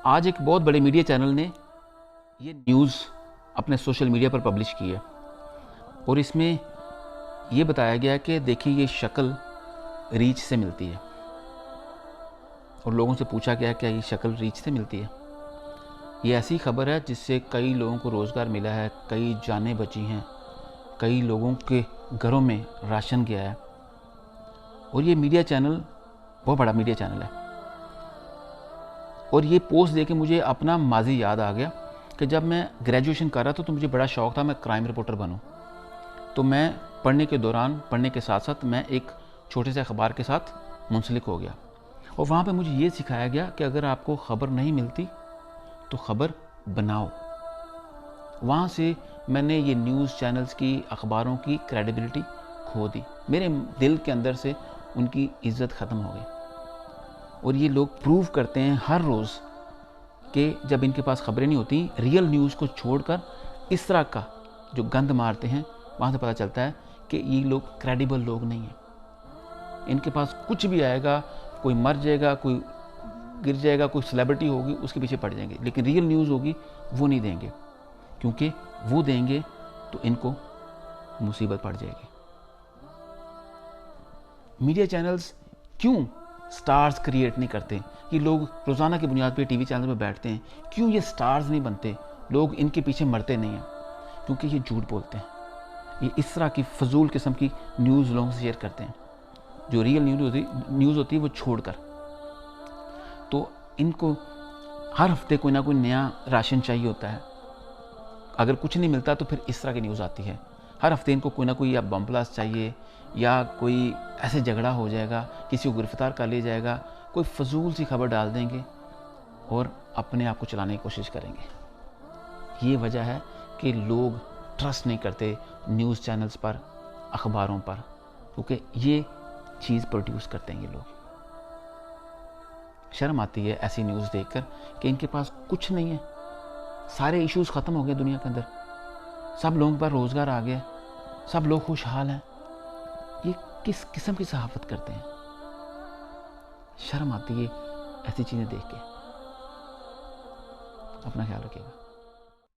آج ایک بہت بڑے میڈیا چینل نے یہ نیوز اپنے سوشل میڈیا پر پبلش کی ہے اور اس میں یہ بتایا گیا کہ دیکھیں یہ شکل ریچ سے ملتی ہے، اور لوگوں سے پوچھا گیا کہ یہ شکل ریچ سے ملتی ہے۔ یہ ایسی خبر ہے جس سے کئی لوگوں کو روزگار ملا ہے، کئی جانیں بچی ہیں، کئی لوگوں کے گھروں میں راشن گیا ہے، اور یہ میڈیا چینل بہت بڑا میڈیا چینل ہے۔ اور یہ پوسٹ دے کے مجھے اپنا ماضی یاد آ گیا کہ جب میں گریجویشن کر رہا تھا تو مجھے بڑا شوق تھا میں کرائم رپورٹر بنوں۔ تو میں پڑھنے کے دوران، پڑھنے کے ساتھ ساتھ میں ایک چھوٹے سے اخبار کے ساتھ منسلک ہو گیا، اور وہاں پہ مجھے یہ سکھایا گیا کہ اگر آپ کو خبر نہیں ملتی تو خبر بناؤ۔ وہاں سے میں نے یہ نیوز چینلز کی، اخباروں کی کریڈیبلٹی کھو دی، میرے دل کے اندر سے ان کی عزت ختم ہو گئی۔ اور یہ لوگ پروو کرتے ہیں ہر روز کہ جب ان کے پاس خبریں نہیں ہوتی، ریئل نیوز کو چھوڑ کر اس طرح کا جو گند مارتے ہیں، وہاں سے پتہ چلتا ہے کہ یہ لوگ کریڈیبل لوگ نہیں ہیں۔ ان کے پاس کچھ بھی آئے گا، کوئی مر جائے گا، کوئی گر جائے گا، کوئی سیلیبریٹی ہوگی، اس کے پیچھے پڑ جائیں گے، لیکن ریئل نیوز ہوگی وہ نہیں دیں گے، کیونکہ وہ دیں گے تو ان کو مصیبت پڑ جائے گی۔ میڈیا چینلز کیوں سٹارز کریٹ نہیں کرتے؟ یہ لوگ روزانہ کی بنیاد پہ ٹی وی چینل پہ بیٹھتے ہیں، کیوں یہ سٹارز نہیں بنتے؟ لوگ ان کے پیچھے مرتے نہیں ہیں، کیونکہ یہ جھوٹ بولتے ہیں۔ یہ اس طرح کی فضول قسم کی نیوز لوگوں سے شیئر کرتے ہیں، جو ریئل نیوز ہوتی ہے وہ چھوڑ کر۔ تو ان کو ہر ہفتے کوئی نہ کوئی نیا راشن چاہیے ہوتا ہے، اگر کچھ نہیں ملتا تو پھر اس طرح کی نیوز آتی ہے۔ ہر ہفتے ان کو کوئی نہ کوئی یا بم بلاسٹ چاہیے، یا کوئی ایسے جھگڑا ہو جائے گا، کسی کو گرفتار کر لیا جائے گا، کوئی فضول سی خبر ڈال دیں گے اور اپنے آپ کو چلانے کی کوشش کریں گے۔ یہ وجہ ہے کہ لوگ ٹرسٹ نہیں کرتے نیوز چینلز پر، اخباروں پر، کیونکہ یہ چیز پروڈیوس کرتے ہیں یہ لوگ۔ شرم آتی ہے ایسی نیوز دیکھ کر کہ ان کے پاس کچھ نہیں ہے، سارے ایشوز ختم ہو گئے دنیا کے اندر، سب لوگوں پر روزگار آ گیا، سب لوگ خوشحال ہیں۔ یہ کس قسم کی صحافت کرتے ہیں؟ شرم آتی ہے ایسی چیزیں دیکھ کے۔ اپنا خیال رکھیے گا۔